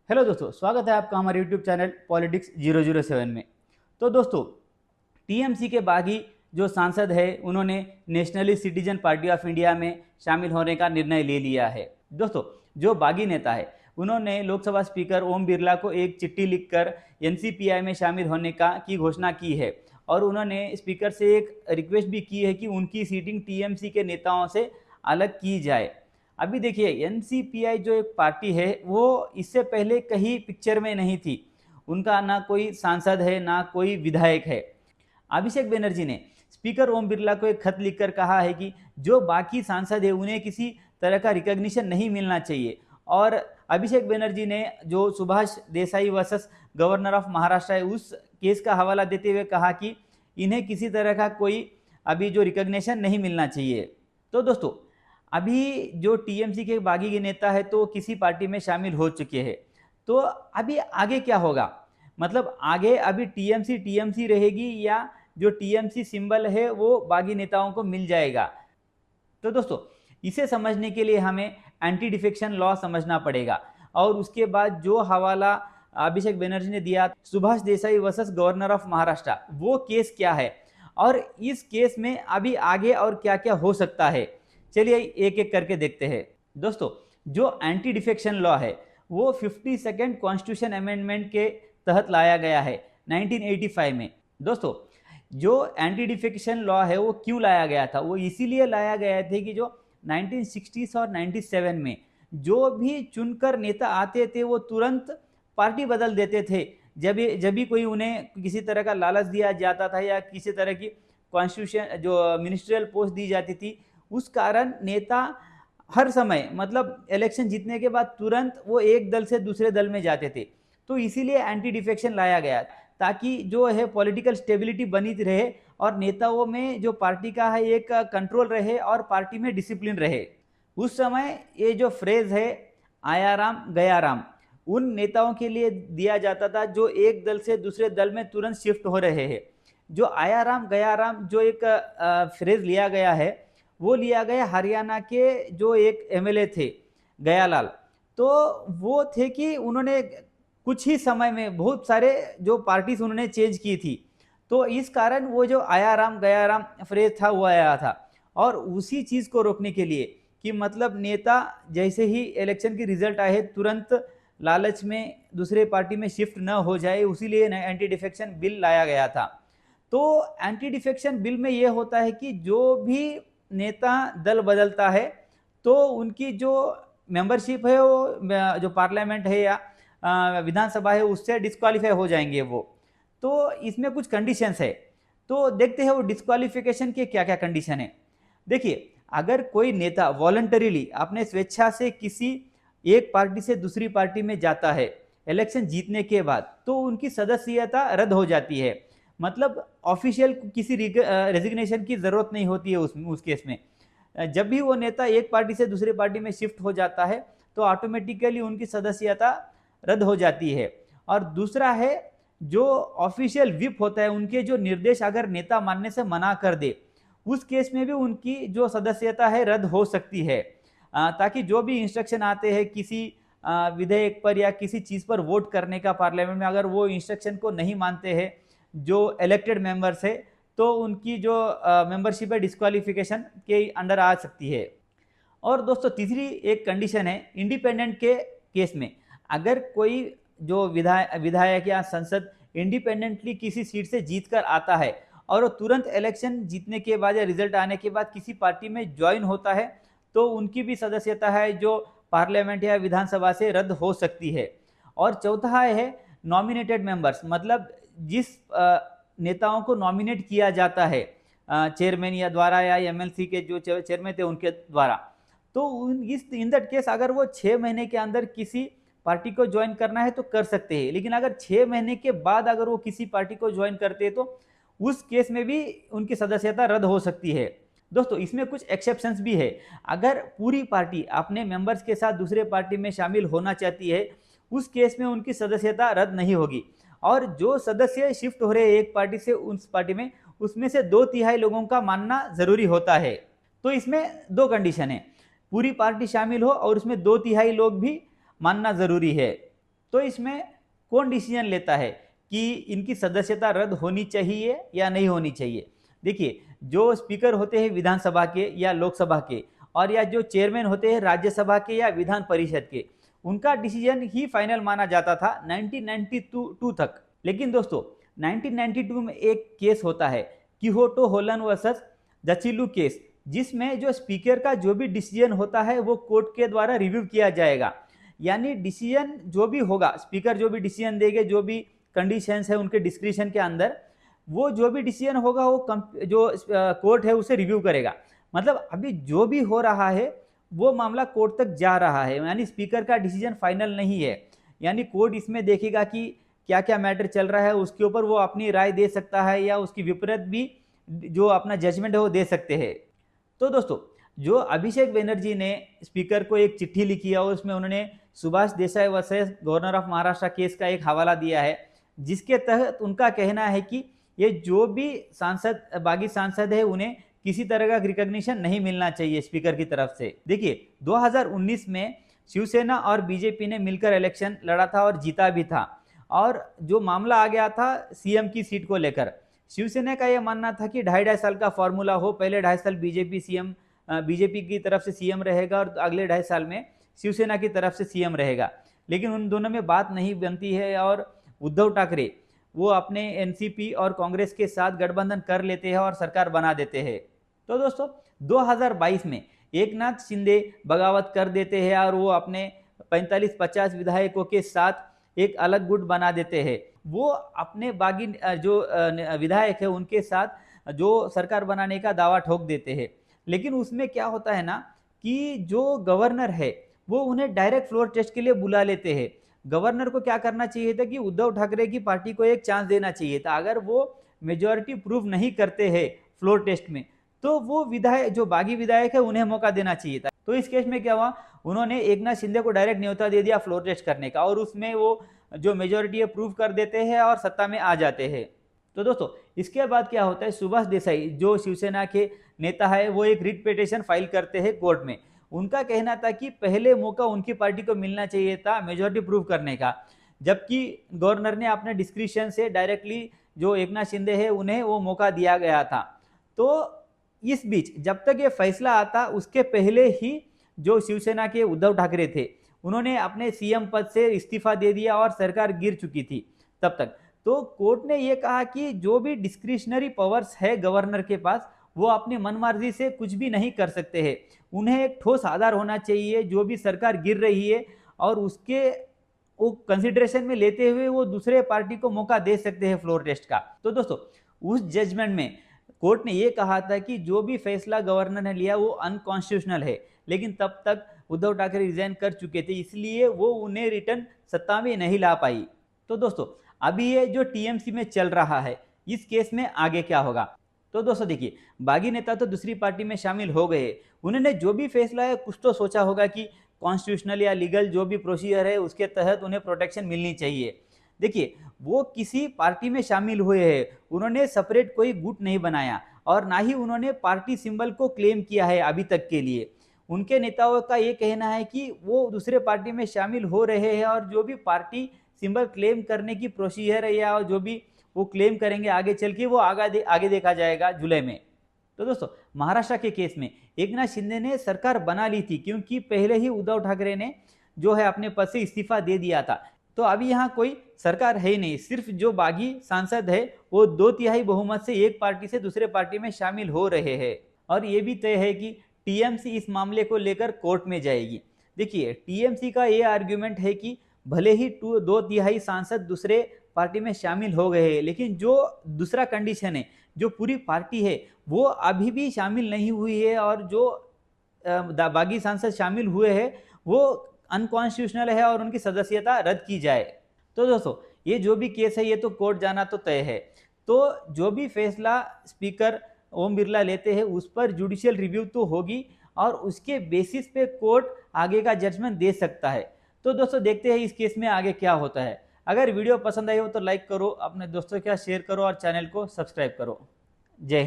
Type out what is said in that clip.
Hello दोस्तों, स्वागत है आपका हमारे यूट्यूब चैनल पॉलिटिक्स 007 में। तो दोस्तों, टीएमसी के बागी जो सांसद है उन्होंने nationalist citizen party of India में शामिल होने का निर्णय ले लिया है। दोस्तों, जो बागी नेता है उन्होंने लोकसभा स्पीकर ओम बिरला को एक चिट्ठी लिखकर एनसीपीआई में शामिल होने की घोषणा की है और उन्होंने स्पीकर से एक रिक्वेस्ट भी की है कि उनकी सीटिंग टीएमसी के नेताओं से अलग की जाए। अभी देखिए, एनसीपीआई जो एक पार्टी है वो इससे पहले कहीं पिक्चर में नहीं थी। उनका ना कोई सांसद है ना कोई विधायक है। अभिषेक बनर्जी ने स्पीकर ओम बिरला को एक खत लिखकर कहा है कि जो बाकी सांसद है उन्हें किसी तरह का रिकॉग्निशन नहीं मिलना चाहिए। और अभिषेक बनर्जी ने जो Subhash Desai versus governor of Maharashtra है उस केस का हवाला देते हुए कहा कि इन्हें किसी तरह का कोई अभी जो रिकॉग्निशन नहीं मिलना चाहिए। तो दोस्तों, अभी जो टीएमसी के बागी के नेता है तो किसी पार्टी में शामिल हो चुके हैं। तो अभी आगे क्या होगा, मतलब आगे अभी टीएमसी रहेगी या जो टीएमसी सिंबल है वो बागी नेताओं को मिल जाएगा। तो दोस्तों, इसे समझने के लिए हमें एंटी डिफेक्शन लॉ समझना पड़ेगा और उसके बाद जो हवाला अभिषेक बनर्जी ने दिया Subhash Desai versus governor of Maharashtra, वो केस क्या है और इस केस में अभी आगे और क्या क्या हो सकता है, चलिए एक एक करके देखते हैं। दोस्तों, जो एंटी डिफेक्शन लॉ है वो 52nd कॉन्स्टिट्यूशन अमेंडमेंट के तहत लाया गया है 1985 में। दोस्तों, जो एंटी डिफेक्शन लॉ है वो क्यों लाया गया था, वो इसीलिए लाया गया था कि जो 1960s और 97 में जो भी चुनकर नेता आते थे वो तुरंत पार्टी बदल देते थे जब भी कोई उन्हें किसी तरह का लालच दिया जाता था या किसी तरह की कॉन्स्टिट्यूशन जो मिनिस्ट्रियल पोस्ट दी जाती थी। उस कारण नेता हर समय, मतलब इलेक्शन जीतने के बाद तुरंत वो एक दल से दूसरे दल में जाते थे। तो इसीलिए एंटी डिफेक्शन लाया गया ताकि जो है पॉलिटिकल स्टेबिलिटी बनी रहे और नेताओं में जो पार्टी का है एक कंट्रोल रहे और पार्टी में डिसिप्लिन रहे। उस समय ये जो फ्रेज है आया राम गया राम उन नेताओं के लिए दिया जाता था जो एक दल से दूसरे दल में तुरंत शिफ्ट हो रहे हैं। जो आया राम गया राम जो एक फ्रेज लिया गया है वो लिया गया हरियाणा के जो एक एमएलए थे गयालाल। तो वो थे कि उन्होंने कुछ ही समय में बहुत सारे जो पार्टीज उन्होंने चेंज की थी। तो इस कारण वो जो आया राम गया राम फ्रेज था वो आया था और उसी चीज़ को रोकने के लिए कि मतलब नेता जैसे ही इलेक्शन की रिजल्ट आए तुरंत लालच में दूसरे पार्टी में शिफ्ट न हो जाए, उसीलिए एंटी डिफेक्शन बिल लाया गया था। तो एंटी डिफेक्शन बिल में ये होता है कि जो भी नेता दल बदलता है तो उनकी जो मेंबरशिप है वो जो पार्लियामेंट है या विधानसभा है उससे डिस्क्वालीफाई हो जाएंगे वो। तो इसमें कुछ कंडीशंस है, तो देखते हैं वो डिस्क्वालिफिकेशन के क्या क्या कंडीशन है। देखिए, अगर कोई नेता वॉलंटरीली अपने स्वेच्छा से किसी एक पार्टी से दूसरी पार्टी में जाता है इलेक्शन जीतने के बाद तो उनकी सदस्यता रद्द हो जाती है। मतलब ऑफिशियल किसी रेजिग्नेशन की ज़रूरत नहीं होती है उस केस में। जब भी वो नेता एक पार्टी से दूसरी पार्टी में शिफ्ट हो जाता है तो ऑटोमेटिकली उनकी सदस्यता रद्द हो जाती है। और दूसरा है जो ऑफिशियल विप होता है उनके जो निर्देश अगर नेता मानने से मना कर दे उस केस में भी उनकी जो सदस्यता है रद्द हो सकती है। ताकि जो भी इंस्ट्रक्शन आते हैं किसी विधेयक पर या किसी चीज़ पर वोट करने का पार्लियामेंट में, अगर वो इंस्ट्रक्शन को नहीं मानते हैं जो इलेक्टेड मेंबर्स है तो उनकी जो मेंबरशिप है डिस्क्वालिफिकेशन के अंडर आ सकती है। और दोस्तों, तीसरी एक कंडीशन है इंडिपेंडेंट के केस में। अगर कोई जो विधायक या संसद इंडिपेंडेंटली किसी सीट से जीत कर आता है और वो तुरंत इलेक्शन जीतने के बाद या रिजल्ट आने के बाद किसी पार्टी में ज्वाइन होता है तो उनकी भी सदस्यता है जो पार्लियामेंट या विधानसभा से रद्द हो सकती है। और चौथा है नॉमिनेटेड मेंबर्स, मतलब जिस नेताओं को नॉमिनेट किया जाता है चेयरमैन या द्वारा या एमएलसी के जो चेयरमैन थे उनके द्वारा, तो इन दैट केस अगर वो 6 महीने के अंदर किसी पार्टी को ज्वाइन करना है तो कर सकते हैं। लेकिन अगर 6 महीने के बाद अगर वो किसी पार्टी को ज्वाइन करते हैं तो उस केस में भी उनकी सदस्यता रद्द हो सकती है। दोस्तों, इसमें कुछ एक्सेप्शंस भी है। अगर पूरी पार्टी अपने मेंबर्स के साथ दूसरे पार्टी में शामिल होना चाहती है उस केस में उनकी सदस्यता रद्द नहीं होगी। और जो सदस्य शिफ्ट हो रहे हैं एक पार्टी से उस पार्टी में उसमें से 2/3 लोगों का मानना जरूरी होता है। तो इसमें 2 कंडीशन है, पूरी पार्टी शामिल हो और उसमें 2/3 लोग भी मानना जरूरी है। तो इसमें कौन डिसीजन लेता है कि इनकी सदस्यता रद्द होनी चाहिए या नहीं होनी चाहिए? देखिए, जो स्पीकर होते हैं विधानसभा के या लोकसभा के, और या जो चेयरमैन होते हैं राज्यसभा के या विधान परिषद के, उनका डिसीजन ही फाइनल माना जाता था 1992 तक। लेकिन दोस्तों 1992 में एक केस होता है, किहोटो होलन वर्सेस जचिलू केस, जिसमें जो स्पीकर का जो भी डिसीजन होता है वो कोर्ट के द्वारा रिव्यू किया जाएगा। यानी डिसीजन जो भी होगा, स्पीकर जो भी डिसीजन देंगे, जो भी कंडीशंस है उनके डिस्क्रिप्शन के अंदर, वो जो भी डिसीजन होगा वो जो कोर्ट है उसे रिव्यू करेगा। मतलब अभी जो भी हो रहा है वो मामला कोर्ट तक जा रहा है, यानी स्पीकर का डिसीजन फाइनल नहीं है। यानी कोर्ट इसमें देखेगा कि क्या क्या मैटर चल रहा है, उसके ऊपर वो अपनी राय दे सकता है या उसकी विपरीत भी जो अपना जजमेंट है वो दे सकते हैं। तो दोस्तों, जो अभिषेक बनर्जी ने स्पीकर को एक चिट्ठी लिखी है और उसमें उन्होंने Subhash Desai versus governor of Maharashtra case का एक हवाला दिया है, जिसके तहत उनका कहना है कि ये जो भी बागी सांसद है उन्हें किसी तरह का रिकॉग्निशन नहीं मिलना चाहिए स्पीकर की तरफ से। देखिए, 2019 में शिवसेना और बीजेपी ने मिलकर इलेक्शन लड़ा था और जीता भी था, और जो मामला आ गया था सीएम की सीट को लेकर, शिवसेना का यह मानना था कि 2.5 साल का फॉर्मूला हो, पहले 2.5 साल बीजेपी की तरफ से सीएम रहेगा और अगले 2.5 साल में शिवसेना की तरफ से सीएम रहेगा। लेकिन उन दोनों में बात नहीं बनती है और उद्धव ठाकरे वो अपने एनसीपी और कांग्रेस के साथ गठबंधन कर लेते हैं और सरकार बना देते हैं। तो दोस्तों 2022 में एकनाथ शिंदे बगावत कर देते हैं और वो अपने 45-50 विधायकों के साथ एक अलग गुट बना देते हैं। वो अपने बागी जो विधायक है उनके साथ जो सरकार बनाने का दावा ठोक देते हैं। लेकिन उसमें क्या होता है ना कि जो गवर्नर है वो उन्हें डायरेक्ट फ्लोर टेस्ट के लिए बुला लेते हैं। गवर्नर को क्या करना चाहिए था कि उद्धव ठाकरे की पार्टी को एक चांस देना चाहिए था। अगर वो मेजॉरिटी प्रूव नहीं करते हैं फ्लोर टेस्ट में, तो वो विधायक जो बागी विधायक है उन्हें मौका देना चाहिए था। तो इस केस में क्या हुआ, उन्होंने एकनाथ शिंदे को डायरेक्ट न्योता दे दिया फ्लोर टेस्ट करने का, और उसमें वो जो मेजॉरिटी है प्रूव कर देते हैं और सत्ता में आ जाते हैं। तो दोस्तों इसके बाद क्या होता है, सुभाष देसाई जो शिवसेना के नेता है वो एक रिट पिटीशन फाइल करते हैं कोर्ट में। उनका कहना था कि पहले मौका उनकी पार्टी को मिलना चाहिए था मेजॉरिटी प्रूव करने का, जबकि गवर्नर ने अपने डिस्क्रिप्शन से डायरेक्टली जो एकनाथ शिंदे है उन्हें वो मौका दिया गया था। तो इस बीच जब तक ये फैसला आता उसके पहले ही जो शिवसेना के उद्धव ठाकरे थे उन्होंने अपने सीएम पद से इस्तीफा दे दिया और सरकार गिर चुकी थी तब तक। तो कोर्ट ने ये कहा कि जो भी डिस्क्रिशनरी पावर्स है गवर्नर के पास वो अपनी मनमर्जी से कुछ भी नहीं कर सकते हैं, उन्हें एक ठोस आधार होना चाहिए जो भी सरकार गिर रही है, और उसके वो कंसिडरेशन में लेते हुए वो दूसरे पार्टी को मौका दे सकते हैं फ्लोर टेस्ट का। तो दोस्तों उस जजमेंट में कोर्ट ने ये कहा था कि जो भी फैसला गवर्नर ने लिया वो अनकॉन्स्टिट्यूशनल है, लेकिन तब तक उद्धव ठाकरे रिजाइन कर चुके थे, इसलिए वो उन्हें रिटर्न सत्ता में नहीं ला पाई। तो दोस्तों अभी ये जो टीएमसी में चल रहा है इस केस में आगे क्या होगा, तो दोस्तों देखिए, बागी नेता तो दूसरी पार्टी में शामिल हो गए, उन्होंने जो भी फैसला है कुछ तो सोचा होगा कि कॉन्स्टिट्यूशनल या लीगल जो भी प्रोसीजर है उसके तहत उन्हें प्रोटेक्शन मिलनी चाहिए। देखिए, वो किसी पार्टी में शामिल हुए हैं, उन्होंने सेपरेट कोई गुट नहीं बनाया और ना ही उन्होंने पार्टी सिंबल को क्लेम किया है अभी तक के लिए। उनके नेताओं का ये कहना है कि वो दूसरे पार्टी में शामिल हो रहे हैं और जो भी पार्टी सिंबल क्लेम करने की प्रोसीजर है या जो भी वो क्लेम करेंगे आगे चल के वो आगे देखा जाएगा जुलाई में। तो दोस्तों महाराष्ट्र के केस में एकनाथ शिंदे ने सरकार बना ली थी क्योंकि पहले ही उद्धव ठाकरे ने जो है अपने पद से इस्तीफा दे दिया था। तो अभी यहाँ कोई सरकार है ही नहीं, सिर्फ जो बागी सांसद है वो 2/3 बहुमत से एक पार्टी से दूसरे पार्टी में शामिल हो रहे हैं, और ये भी तय है कि टीएमसी इस मामले को लेकर कोर्ट में जाएगी। देखिए, टीएमसी का ये आर्ग्यूमेंट है कि भले ही 2/3 सांसद दूसरे पार्टी में शामिल हो गए हैं, लेकिन जो दूसरा कंडीशन है, जो पूरी पार्टी है वो अभी भी शामिल नहीं हुई है, और जो बागी सांसद शामिल हुए हैं वो अनकॉन्स्टिट्यूशनल है और उनकी सदस्यता रद्द की जाए। तो दोस्तों ये जो भी केस है ये तो कोर्ट जाना तो तय है। तो जो भी फैसला स्पीकर ओम बिरला लेते हैं उस पर जुडिशियल रिव्यू तो होगी और उसके बेसिस पे कोर्ट आगे का जजमेंट दे सकता है। तो दोस्तों देखते हैं इस केस में आगे क्या होता है। अगर वीडियो पसंद आई हो तो लाइक करो, अपने दोस्तों के साथ शेयर करो और चैनल को सब्सक्राइब करो। जय हिंद।